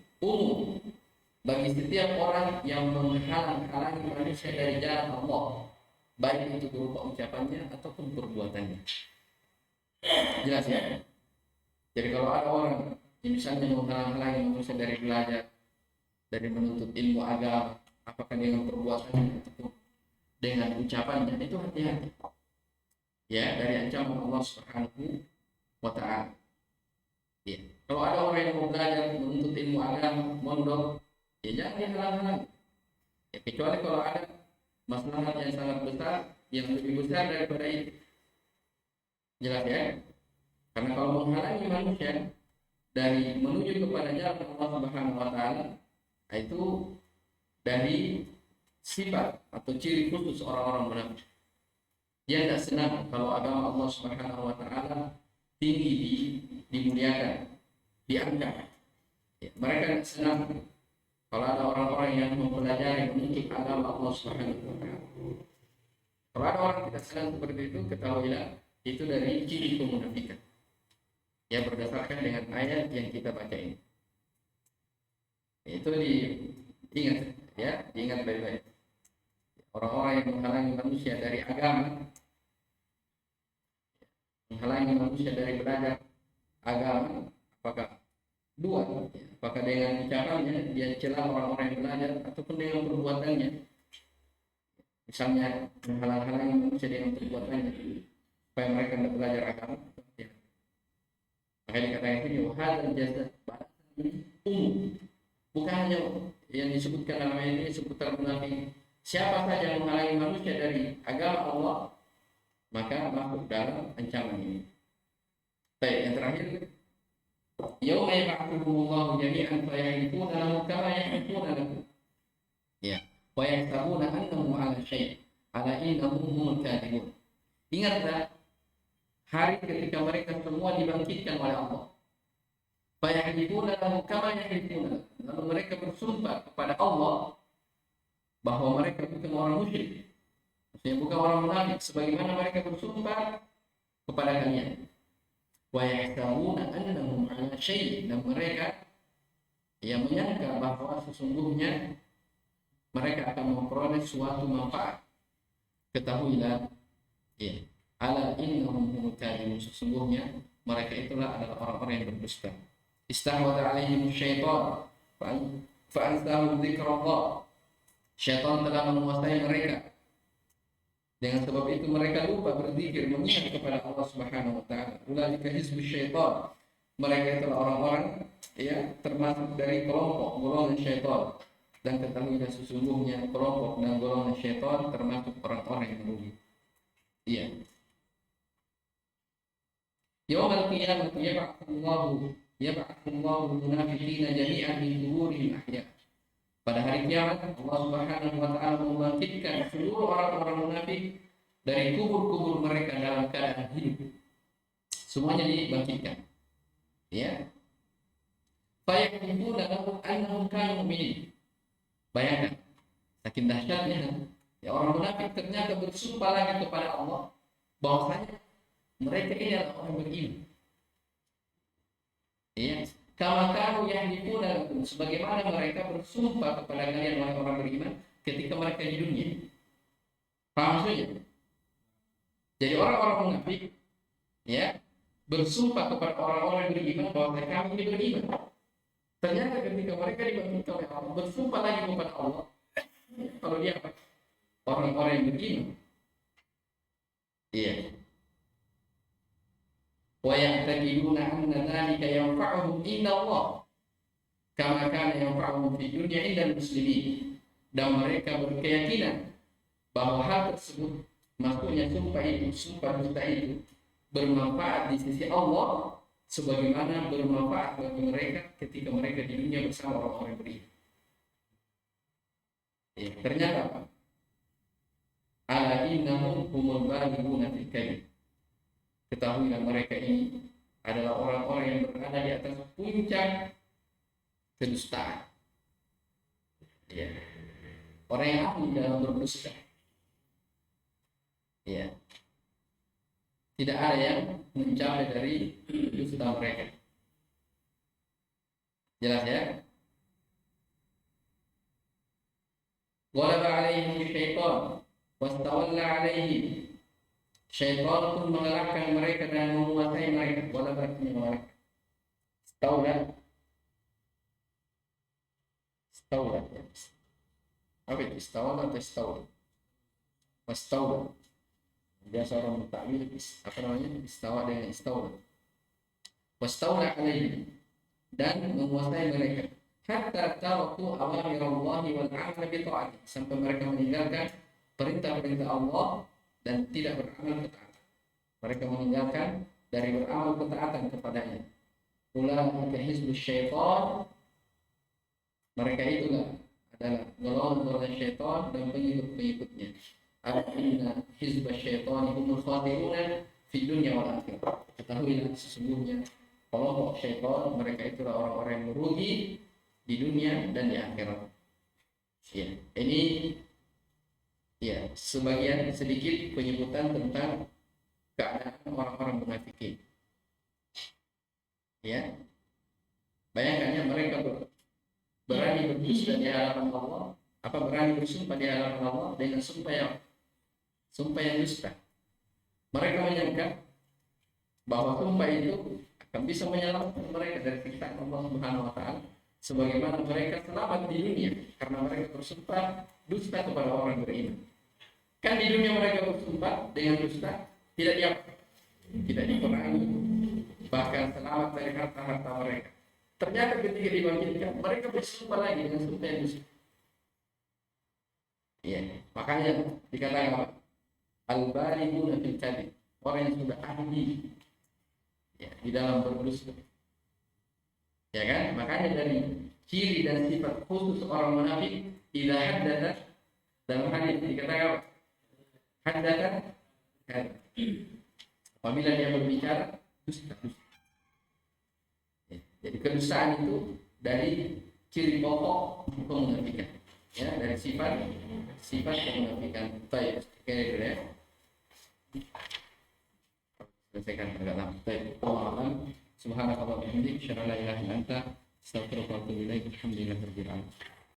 bagi setiap orang yang menghalang-halangi manusia dari jalan Allah, baik itu berupa ucapannya ataupun perbuatannya. Jelas, ya? Jadi kalau ada orang yang misalnya menghalang-halangi manusia dari belajar, dari menuntut ilmu agama, apakah dengan perbuatannya ataupun dengan ucapannya, itu hati-hati, ya, dari ancaman Allah Subhanahu wa taala. Ya. Kalau ada orang yang mau belajar, menuntut ilmu agama, mondok, ya jangan dihalang-halangi. Ya, kecuali kalau ada maslahat yang sangat besar, yang lebih besar daripada itu. Jelas, ya? Karena kalau menghalangi manusia dari menuju kepada jalan Allah Subhanahu wa taala, itu dari sifat atau ciri khusus orang-orang munafik. Dia tidak senang kalau agama Allah Subhanahu wa taala tinggi dimuliakan, diangkat. Ya, mereka tidak senang kalau ada orang-orang yang mempelajari, menuntut agama Allah Subhanahu wa taala. Kalau ada orang tidak senang seperti itu, ketahuilah itu dari ciri kemunafikan. Ya, berdasarkan dengan ayat yang kita baca ini. Itu diingat, ya, diingat baik-baik. Orang-orang yang menghalangi manusia dari agama, menghalangi manusia dari belajar agama, apakah dua, ya, apakah dengan ucapannya dia celah orang-orang yang belajar ataupun dengan perbuatannya. Misalnya menghalang-halangi manusia dengan perbuatannya supaya mereka tidak belajar agama, ya. Makanya dikatakan ini wahal dan jasa, balasan ini umum, bukan hanya yang disebutkan dalam ayat ini seputar munafik. Siapa saja yang menghalangi manusia dari agama Allah, maka masuk dalam ancaman ini. Baik, yang terakhir, yauma yab'atsuhumullahu jami'an fayahlifuna lahu kama yahlifuna lakum. Ya, wa yahsabuna annahum 'ala syai', ala innahum humul kadhibun. Ingatlah hari ketika mereka semua dibangkitkan oleh Allah. Fayahlifuna lahu kama yahlifuna. Lalu mereka bersumpah kepada Allah bahwa mereka bukan orang musyrik, maksudnya bukan orang munafik, sebagaimana mereka bersumpah kepada kalian. Wa yahsabuna annahum 'ala syai', dan mereka yang menyangka bahwa sesungguhnya mereka akan memperoleh suatu manfaat. Ketahuilah, ya, ala innahum humul kadhibun, sesungguhnya mereka itulah adalah orang-orang yang berdusta. Istahwadha alaihim syaitan fa'ansahum dzikrallah. Syaitan telah menguasai mereka. Dengan sebab itu mereka lupa berzikir, mengingat kepada Allah Subhanahu wa taala. Ulaika hizbus syaitan. Mereka itulah orang-orang ya termasuk dari kelompok golongan syaitan. Dan ketahuilah sesungguhnya kelompok dan golongan syaitan termasuk orang-orang yang merugi. Iya. Yaumul qiyamah yab'atsullahu al-munafiqina jami'an min quburihim ahya. Pada hari kiamat Allah Subhanahu wa taala membangkitkan seluruh orang-orang munafik dari kubur-kubur mereka dalam keadaan hidup. Semuanya dibangkitkan. Ya. Fayahlifuna lahu annahum kanu mu'minin. Bayangkan, saking dahsyatnya, ya orang munafik ternyata bersumpah lagi kepada Allah bahwasanya mereka ini adalah orang beriman. Ya, kama kanu yahlifuna lakum, sebagaimana mereka bersumpah kepada kalian wahai orang beriman ketika mereka di dunia. Paham maksudnya? Jadi orang-orang munafik ya bersumpah kepada orang-orang beriman bahwa kami ini beriman. Ternyata ketika mereka dibangkitkan oleh Allah, bersumpah lagi kepada Allah, kalau dia apa? Orang-orang yang beriman. Iya. Wa ya'taqiduna anna dzalika yanfa'uhum inda Allah kama kana yanfa'uhum fid dunya indal muslimin. Dan mereka berkeyakinan bahwa hal tersebut, maksudnya sumpah dusta itu bermanfaat di sisi Allah sebagaimana bermanfaat bagi mereka ketika mereka di dunia bersama orang-orang beriman. Ya, ternyata apa? Ala innahum humul balighuna fil kadhib. Ketahuilah mereka ini adalah orang-orang yang berada di atas puncak kedustaan. Ya. Orang yang ahli dalam berdusta. Ya. Tidak ada yang mencapai dari dusta mereka. Jelas ya? Ghalaba alaihim syaitan wastawalla alaihim. Syaitan pun mengalahkan mereka dan menguasai mereka. Ghalaba mereka. Istawla. Ya. Apa itu? Istawla atau istawla? Wastawla. Biasa orang mentakwil apa namanya istawa dengan istawla. Wastawla alaihim, dan menguasai mereka hatta taraku awamir Allah wal amal bi ta'ati, sampai mereka meninggalkan perintah-perintah Allah dan tidak beramal ketaatan. Mereka meninggalkan dari beramal ketaatan kepadanya. Ulaika hizbus syaitan, mereka itulah adalah golongan-golongan syaitan dan pengikut-pengikutnya. Inna hizbas syaitani humul khasiruna fid dunya wal akhirah. Ketahuilah sesungguhnya kelompok syaitan mereka itulah orang-orang yang merugi di dunia dan di akhirat. Ya, ini ya sebagian sedikit penyebutan tentang keadaan orang-orang munafikin. Ya, bayangkan ya mereka berani berdusta di hadapan Allah, berani bersumpah di hadapan Allah dengan sumpah yang dusta. Mereka menyangka bahwa sumpah itu akan bisa menyelamatkan mereka dari siksa Allah Subhanahu wa taala sebagaimana mereka selamat di dunia karena mereka bersumpah dusta kepada orang beriman. Kan di dunia mereka bersumpah dengan dusta, tidak diperangi, bahkan selamat dari harta-harta mereka. Ternyata ketika dibangkitkan, mereka bersumpah lagi dengan sumpah yang dusta. Iya, makanya dikatakan apa? Al-balighuna fil kadhib, orang yang sudah ahli ya, di dalam berdusta. Ya kan? Makanya dari ciri dan sifat khusus orang munafik, idza haddatsa, dalam hadis dikatakan apa? Haddatsa, apabila dia berbicara dusta. Ya, jadi kedustaan itu dari ciri pokok kemunafikan. Ya, dari sifat kemunafikan. Baik, kira-kira ya. Selesaikan agak lama. Baik, Subhanallahi wa bihamdihi, asyhadu an la ilaha illa anta, astaghfiruka wa atubu ilaik. Alhamdulillahirabbil alamin.